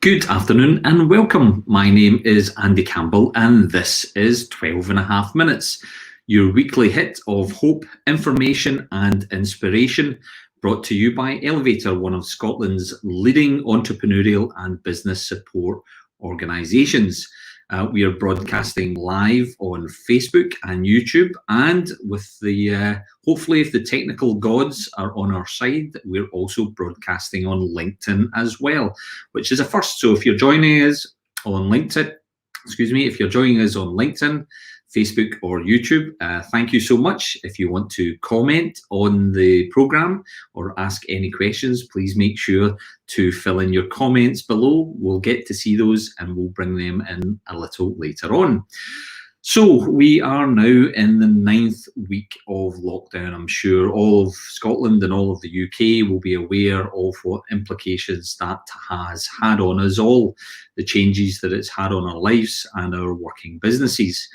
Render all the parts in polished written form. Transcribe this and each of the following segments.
Good afternoon and welcome. My name is Andy Campbell and this is 12 and a half minutes, your weekly hit of hope, information and inspiration, brought to you by Elevator, one of Scotland's leading entrepreneurial and business support organisations. We are broadcasting live on Facebook and YouTube, and with the hopefully, if the technical gods are on our side, we're also broadcasting on LinkedIn as well, which is a first. So if you're joining us on LinkedIn, if you're joining us on LinkedIn, Facebook or YouTube, thank you so much. If you want to comment on the programme or ask any questions, please make sure to fill in your comments below. We'll get to see those and we'll bring them in a little later on. So we are now in the 9th week of lockdown. I'm sure all of Scotland and all of the UK will be aware of what implications that has had on us all, the changes that it's had on our lives and our working businesses.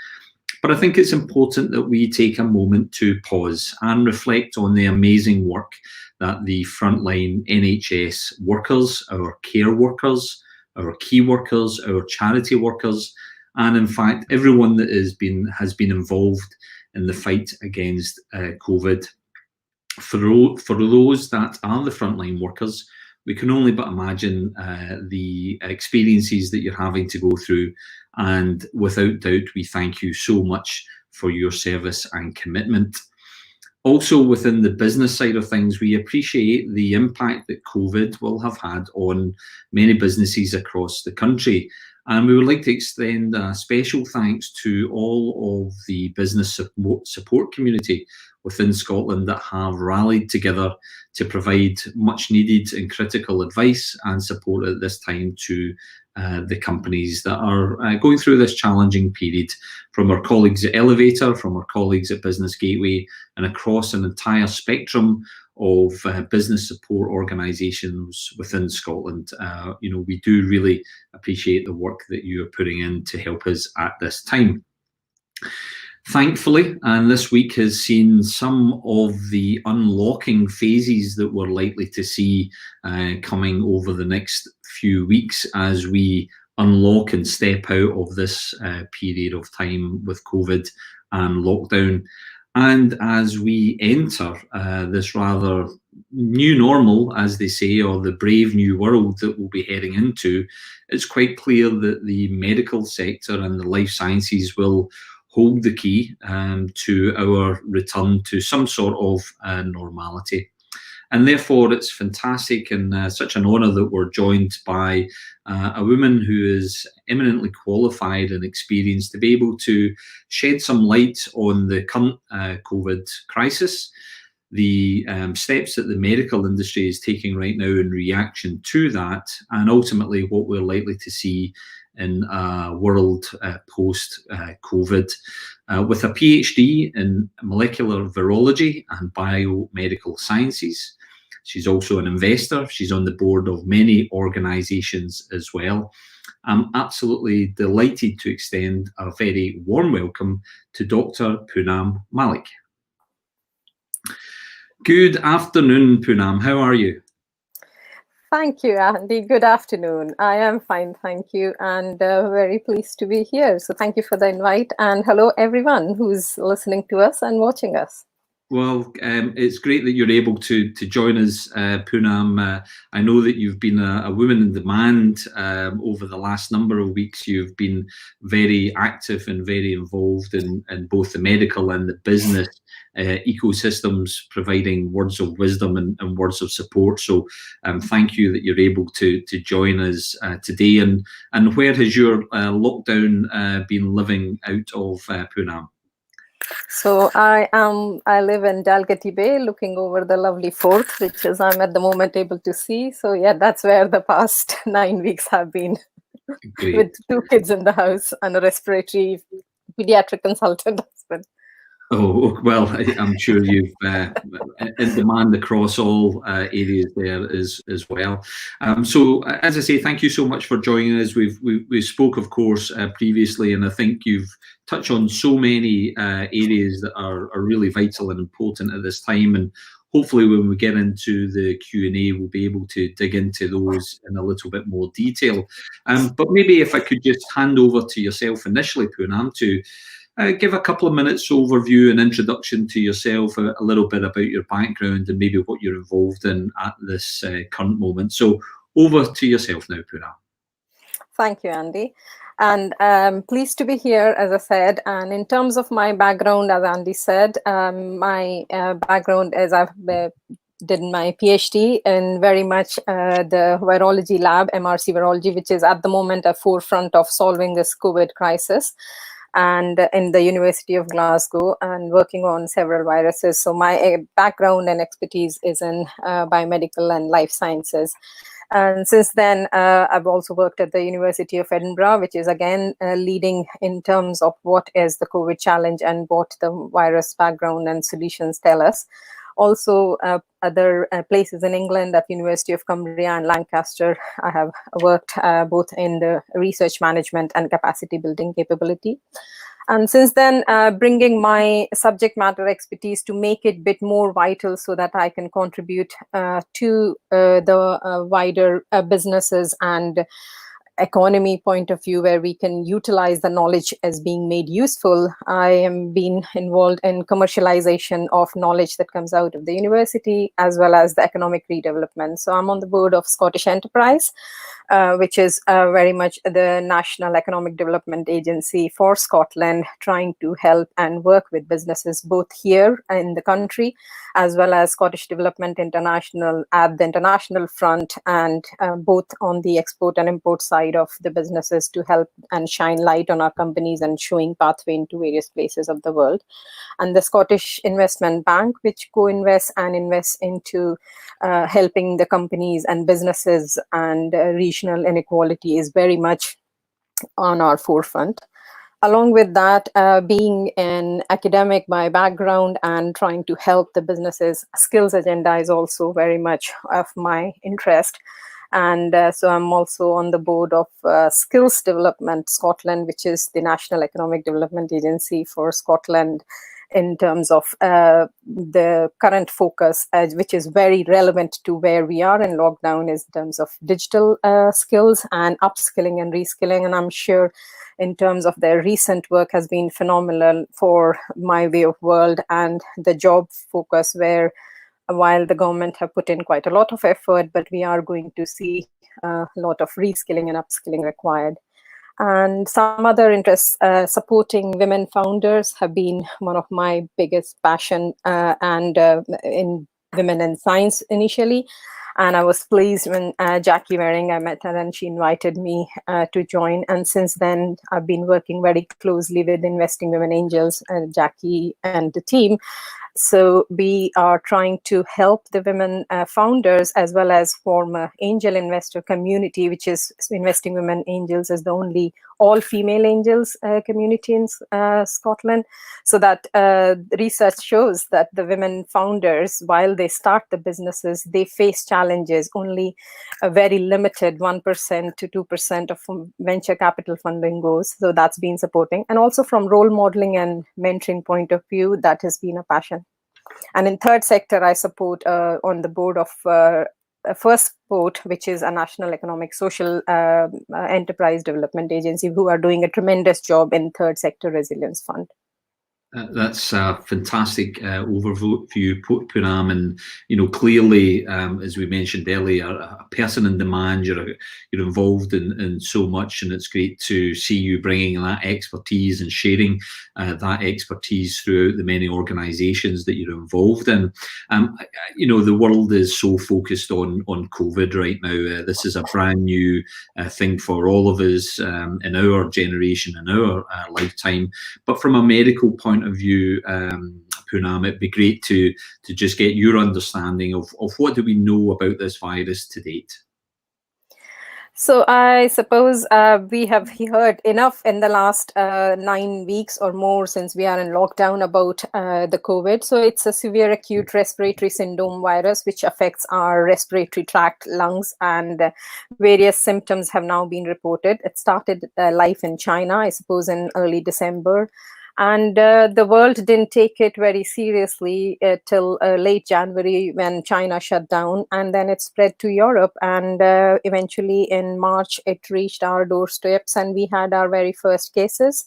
But I think it's important that we take a moment to pause and reflect on the amazing work that the frontline NHS workers, our care workers, our key workers, our charity workers, and in fact everyone that has been involved in the fight against COVID. For those that are the frontline workers, we can only but imagine the experiences that you're having to go through. And without doubt, we thank you so much for your service and commitment. Also, within the business side of things, we appreciate the impact that COVID will have had on many businesses across the country. And we would like to extend a special thanks to all of the business support community within Scotland that have rallied together to provide much needed and critical advice and support at this time to the companies that are going through this challenging period, from our colleagues at Elevator, from our colleagues at Business Gateway, and across an entire spectrum of business support organisations within Scotland. We do really appreciate the work that you are putting in to help us at this time. Thankfully, and this week has seen some of the unlocking phases that we're likely to see coming over the next few weeks as we unlock and step out of this period of time with COVID and lockdown. And as we enter this rather new normal, as they say, or the brave new world that we'll be heading into, it's quite clear that the medical sector and the life sciences will hold the key to our return to some sort of normality. And therefore, it's fantastic and such an honour that we're joined by a woman who is eminently qualified and experienced to be able to shed some light on the current COVID crisis, the steps that the medical industry is taking right now in reaction to that, and ultimately what we're likely to see in a world post-COVID. With a PhD in molecular virology and biomedical sciences. She's also an investor. She's on the board of many organisations as well. I'm absolutely delighted to extend a very warm welcome to Dr Poonam Malik. Good afternoon, Poonam. How are you? Thank you, Andy. Good afternoon. I am fine, thank you, and very pleased to be here. So thank you for the invite, and hello everyone who's listening to us and watching us. Well, it's great that you're able to join us, Poonam. I know that you've been a woman in demand over the last number of weeks. You've been very active and very involved in both the medical and the business ecosystems, providing words of wisdom and words of support. So thank you that you're able to join us today. And where has your lockdown been living out of, Poonam? So I live in Dalgety Bay, looking over the lovely Forth, which is I'm at the moment able to see. So yeah, that's where the past 9 weeks have been. Great. With 2 kids in the house and a respiratory pediatric consultant husband. Oh, well, I'm sure you've in demand across all areas there as well. So, as I say, thank you so much for joining us. We spoke, of course, previously, and I think you've touched on so many areas that are really vital and important at this time. And hopefully when we get into the Q&A, we'll be able to dig into those in a little bit more detail. But maybe if I could just hand over to yourself initially, Poonam, to give a couple of minutes overview and introduction to yourself, a little bit about your background and maybe what you're involved in at this current moment. So over to yourself now, Poonam. Thank you, Andy. And pleased to be here, as I said. And in terms of my background, as Andy said, my background is I've did my PhD in very much the virology lab, MRC virology, which is at the moment at forefront of solving this COVID crisis, and in the University of Glasgow, and working on several viruses. So my background and expertise is in biomedical and life sciences. And since then, I've also worked at the University of Edinburgh, which is again leading in terms of what is the COVID challenge and what the virus background and solutions tell us. Also, other places in England at University of Cumbria and Lancaster, I have worked both in the research management and capacity building capability. And since then, bringing my subject matter expertise to make it a bit more vital so that I can contribute to the wider businesses and economy point of view, where we can utilize the knowledge as being made useful. I am being involved in commercialization of knowledge that comes out of the university, as well as the economic redevelopment. So I'm on the board of Scottish Enterprise, which is very much the national economic development agency for Scotland, trying to help and work with businesses both here in the country, as well as Scottish Development International at the international front, and both on the export and import side of the businesses to help and shine light on our companies and showing pathway into various places of the world. And the Scottish Investment Bank, which co-invests and invests into helping the companies and businesses, and regional inequality is very much on our forefront. Along with that, being an academic by background and trying to help the businesses, skills agenda is also very much of my interest. And so I'm also on the board of Skills Development Scotland, which is the National Economic Development Agency for Scotland, in terms of the current focus, which is very relevant to where we are in lockdown, is in terms of digital skills and upskilling and reskilling. And I'm sure in terms of their recent work has been phenomenal for my way of world and the job focus, where while the government have put in quite a lot of effort, but we are going to see a lot of reskilling and upskilling required. And some other interests, supporting women founders have been one of my biggest passion, and in women in science initially. And I was pleased when Jackie Waring, I met her and she invited me to join. And since then, I've been working very closely with Investing Women Angels, Jackie and the team. So we are trying to help the women founders, as well as form an angel investor community, which is Investing Women Angels is the only all-female angels community in Scotland. So that research shows that the women founders, while they start the businesses, they face challenges. Only a very limited 1% to 2% of venture capital funding goes. So that's been supporting. And also from role modeling and mentoring point of view, that has been a passion. And in third sector, I support on the board of First Port, which is a national economic social enterprise development agency, who are doing a tremendous job in third sector resilience fund. That's a fantastic overview, Poonam, and clearly, as we mentioned earlier, a person in demand. You're involved in so much, and it's great to see you bringing that expertise and sharing that expertise throughout the many organisations that you're involved in. The world is so focused on COVID right now. This is a brand new thing for all of us in our generation, in our lifetime. But from a medical point of view, Poonam, it'd be great to just get your understanding of what do we know about this virus to date. So I suppose we have heard enough in the last 9 weeks or more since we are in lockdown about the COVID. So it's a severe acute respiratory syndrome virus, which affects our respiratory tract, lungs, and various symptoms have now been reported. It started life in China, I suppose, in early December. And the world didn't take it very seriously till late January when China shut down, and then it spread to Europe, and eventually in March it reached our doorsteps and we had our very first cases.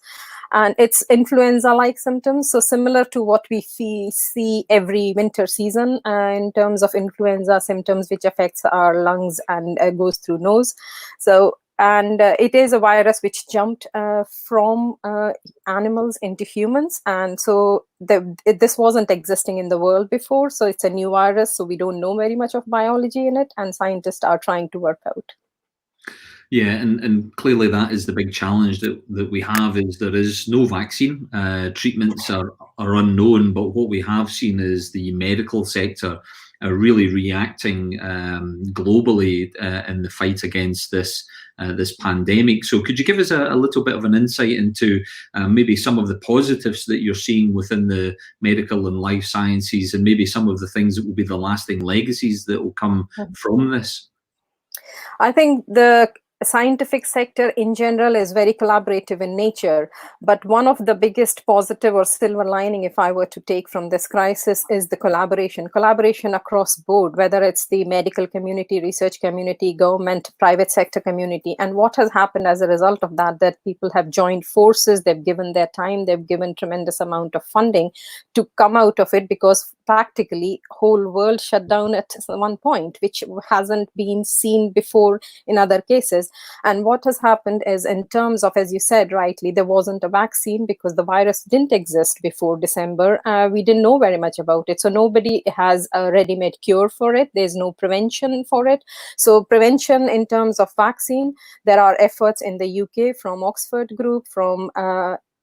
And it's influenza-like symptoms, so similar to what we see every winter season in terms of influenza symptoms, which affects our lungs and goes through nose. So, and it is a virus which jumped from animals into humans, and so this wasn't existing in the world before. So it's a new virus, so we don't know very much of biology in it, and scientists are trying to work out. Yeah, and clearly that is the big challenge that we have, is there is no vaccine. Treatments are unknown, but what we have seen is the medical sector are really reacting globally in the fight against this pandemic. So could you give us a little bit of an insight into maybe some of the positives that you're seeing within the medical and life sciences, and maybe some of the things that will be the lasting legacies that will come from this? I think the scientific sector in general is very collaborative in nature, but one of the biggest positive or silver lining, if I were to take from this crisis, is the collaboration across board, whether it's the medical community, research community, government, private sector community. And what has happened as a result of that people have joined forces, they've given their time, they've given tremendous amount of funding to come out of it, because practically whole world shut down at one point, which hasn't been seen before in other cases. And what has happened is, in terms of, as you said rightly, there wasn't a vaccine because the virus didn't exist before December. We didn't know very much about it. So nobody has a ready-made cure for it. There's no prevention for it. So prevention in terms of vaccine, there are efforts in the UK from Oxford Group, from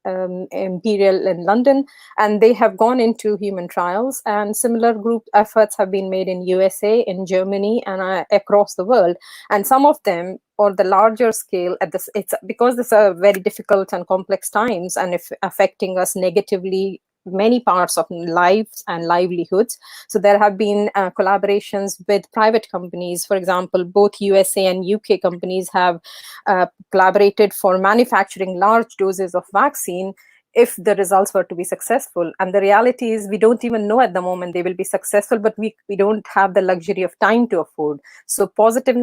Imperial in London, and they have gone into human trials, and similar group efforts have been made in USA, in Germany, and across the world. And some of them, or the larger scale, at this, it's because these are very difficult and complex times, and if affecting us negatively many parts of lives and livelihoods. So there have been collaborations with private companies. For example, both USA and UK companies have collaborated for manufacturing large doses of vaccine if the results were to be successful. And the reality is we don't even know at the moment they will be successful, but we don't have the luxury of time to afford. So positive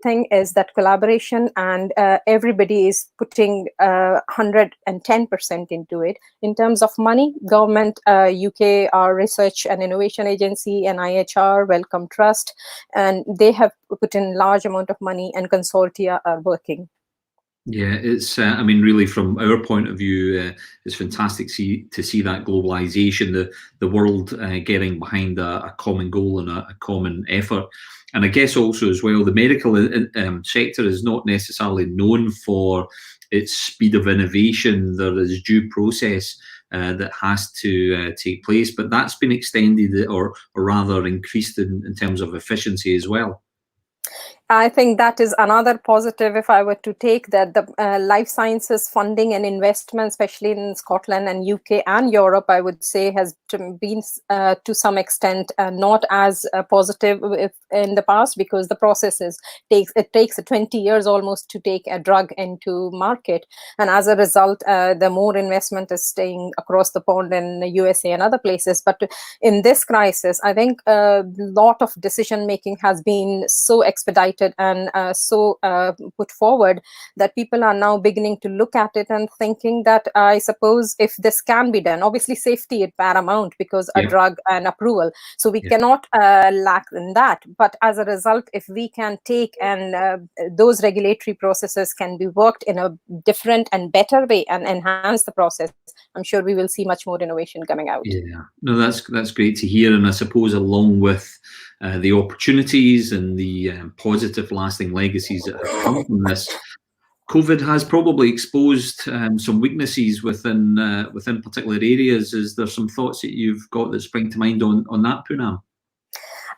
thing is that collaboration, and everybody is putting 110% into it. In terms of money, government, UK, our Research and Innovation Agency, and IHR, Wellcome Trust, and they have put in large amount of money, and consortia are working. Yeah, it's, I mean, really from our point of view, it's fantastic to see that globalization, the world getting behind a common goal and a common effort. And I guess also as well, the medical sector is not necessarily known for its speed of innovation. There is due process that has to take place, but that's been extended or rather increased in terms of efficiency as well. I think that is another positive, if I were to take that, the life sciences funding and investment, especially in Scotland and UK and Europe, I would say has been to some extent not as positive in the past, because the process takes 20 years almost to take a drug into market. And as a result, the more investment is staying across the pond in the USA and other places. But in this crisis, I think a lot of decision making has been so expedited and so put forward that people are now beginning to look at it and thinking that, I suppose, if this can be done, obviously safety is paramount because a drug and approval, so we cannot lack in that. But as a result, if we can take and those regulatory processes can be worked in a different and better way and enhance the process, I'm sure we will see much more innovation coming out. Yeah, no, that's great to hear. And I suppose along with the opportunities and the positive lasting legacies that have come from this, COVID has probably exposed some weaknesses within particular areas. Is there some thoughts that you've got that spring to mind on that, Poonam?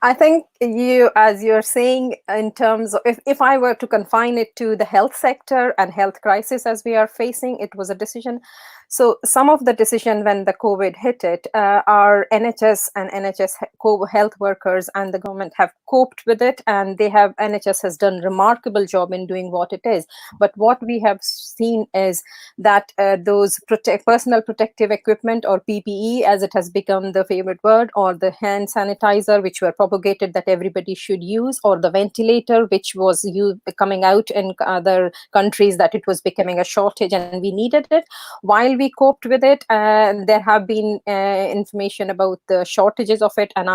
I think as you're saying, in terms of if I were to confine it to the health sector and health crisis as we are facing, it was a decision. So some of the decision when the COVID hit it, our NHS and NHS health workers and the government have coped with it, and NHS has done remarkable job in doing what it is. But what we have seen is that those personal protective equipment, or PPE as it has become the favorite word, or the hand sanitizer which were propagated that everybody should use, or the ventilator which was coming out in other countries that it was becoming a shortage and we needed it. While we coped with it, there have been information about the shortages of it, and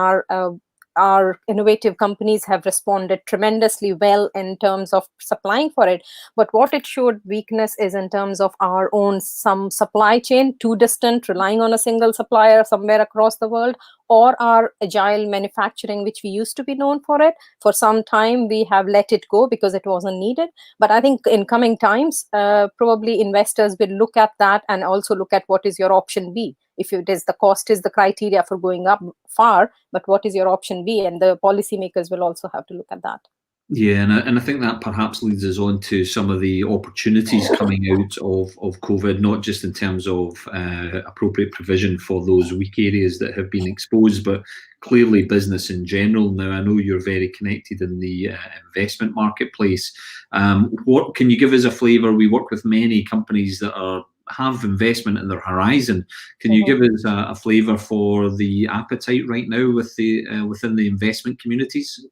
our innovative companies have responded tremendously well in terms of supplying for it. But what it showed weakness is in terms of our own some supply chain, too distant, relying on a single supplier somewhere across the world, or our agile manufacturing, which we used to be known for it. For some time, we have let it go because it wasn't needed. But I think in coming times, probably investors will look at that and also look at what is your option B. If it is the cost is the criteria for going up far, but what is your option B? And the policymakers will also have to look at that. Yeah, and I think that perhaps leads us on to some of the opportunities coming out of COVID, not just in terms of appropriate provision for those weak areas that have been exposed, but clearly business in general. Now, I know you're very connected in the investment marketplace. What can you give us a flavour? We work with many companies that have investment in their horizon. Can you give us a flavour for the appetite right now with within the investment communities?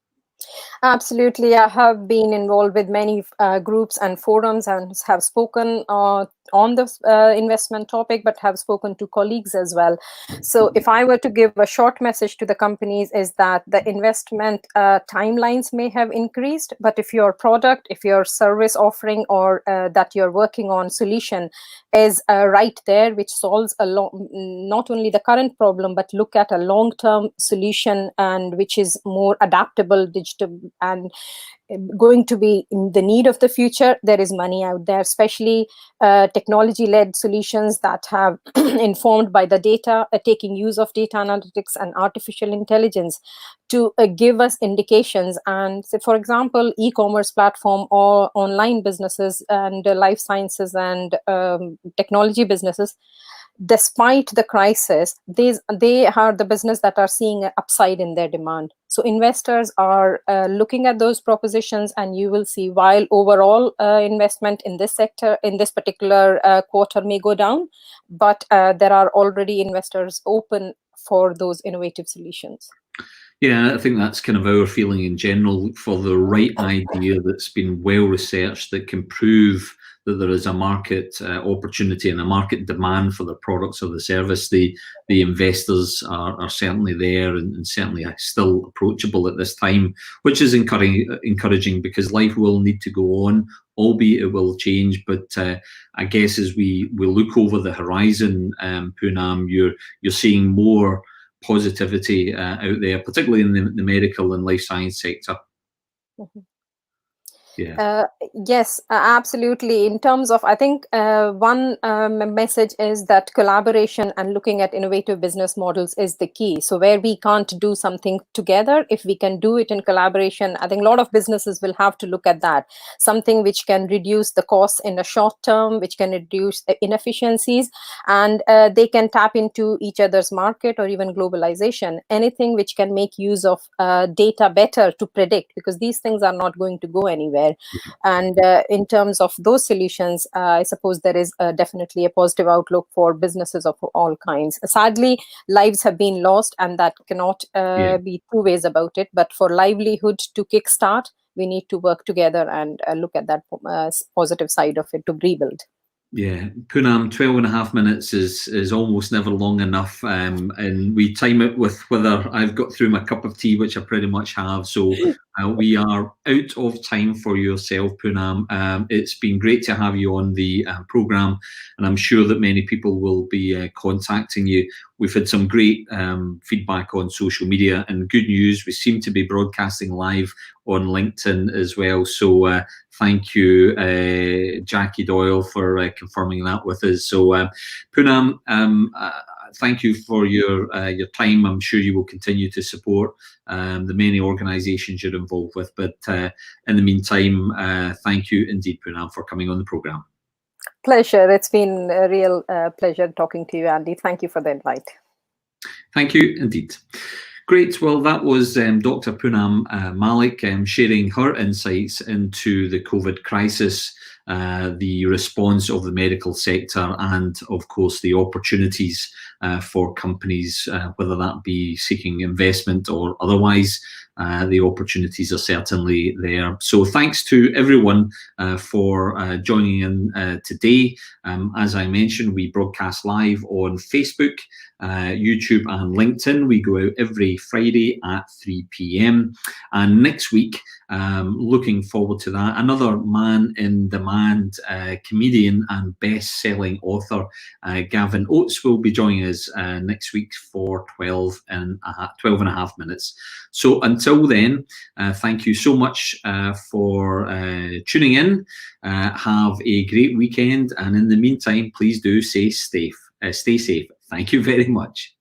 Absolutely. I have been involved with many groups and forums and have spoken on the investment topic, but have spoken to colleagues as well. So if I were to give a short message to the companies, is that the investment timelines may have increased, but if your product, if your service offering, or that you're working on solution is right there, which solves not only the current problem, but look at a long-term solution and which is more adaptable, digital, and going to be in the need of the future, there is money out there, especially technology-led solutions that have informed by the data, taking use of data analytics and artificial intelligence to give us indications. And say, for example, e-commerce platform or online businesses and life sciences and technology businesses, despite the crisis, they are the business that are seeing an upside in their demand. So investors are looking at those propositions, and you will see, while overall investment in this sector, in this particular quarter may go down, but there are already investors open for those innovative solutions. Yeah, I think that's kind of our feeling in general. For the right idea that's been well researched, that can prove that there is a market opportunity and a market demand for the products or the service, the investors are certainly there and certainly still approachable at this time, which is encouraging, because life will need to go on, albeit it will change. But I guess as we look over the horizon, Poonam, you're seeing more positivity out there, particularly in the medical and life science sector. Mm-hmm. Yeah. Yes, absolutely. In terms of, I think one message is that collaboration and looking at innovative business models is the key. So where we can't do something together, if we can do it in collaboration, I think a lot of businesses will have to look at that. Something which can reduce the costs in the short term, which can reduce the inefficiencies, and they can tap into each other's market or even globalization. Anything which can make use of data better to predict, because these things are not going to go anywhere. And in terms of those solutions, I suppose there is definitely a positive outlook for businesses of all kinds. Sadly, lives have been lost, and that cannot be two ways about it. But for livelihood to kickstart, we need to work together and look at that positive side of it to rebuild. Yeah, Poonam, 12 and a half minutes is almost never long enough, and we time it with whether I've got through my cup of tea, which I pretty much have. So we are out of time for yourself, Poonam. It's been great to have you on the programme, and I'm sure that many people will be contacting you. We've had some great feedback on social media, and good news, we seem to be broadcasting live on LinkedIn as well. So thank you, Jackie Doyle, for confirming that with us. So Poonam, thank you for your time. I'm sure you will continue to support the many organisations you're involved with. But in the meantime, thank you indeed, Poonam, for coming on the programme. Pleasure. It's been a real pleasure talking to you, Andy. Thank you for the invite. Thank you indeed. Great. Well, that was Dr. Poonam Malik sharing her insights into the COVID crisis, the response of the medical sector, and of course the opportunities for companies, whether that be seeking investment or otherwise. The opportunities are certainly there. So thanks to everyone for joining in today. As I mentioned, we broadcast live on Facebook, YouTube and LinkedIn. We go out every Friday at 3 p.m. And next week, looking forward to that, another man in demand, comedian and best-selling author, Gavin Oates, will be joining us next week for 12 and a half minutes. So until then, thank you so much for tuning in. Have a great weekend, and in the meantime, please do stay safe. Thank you very much.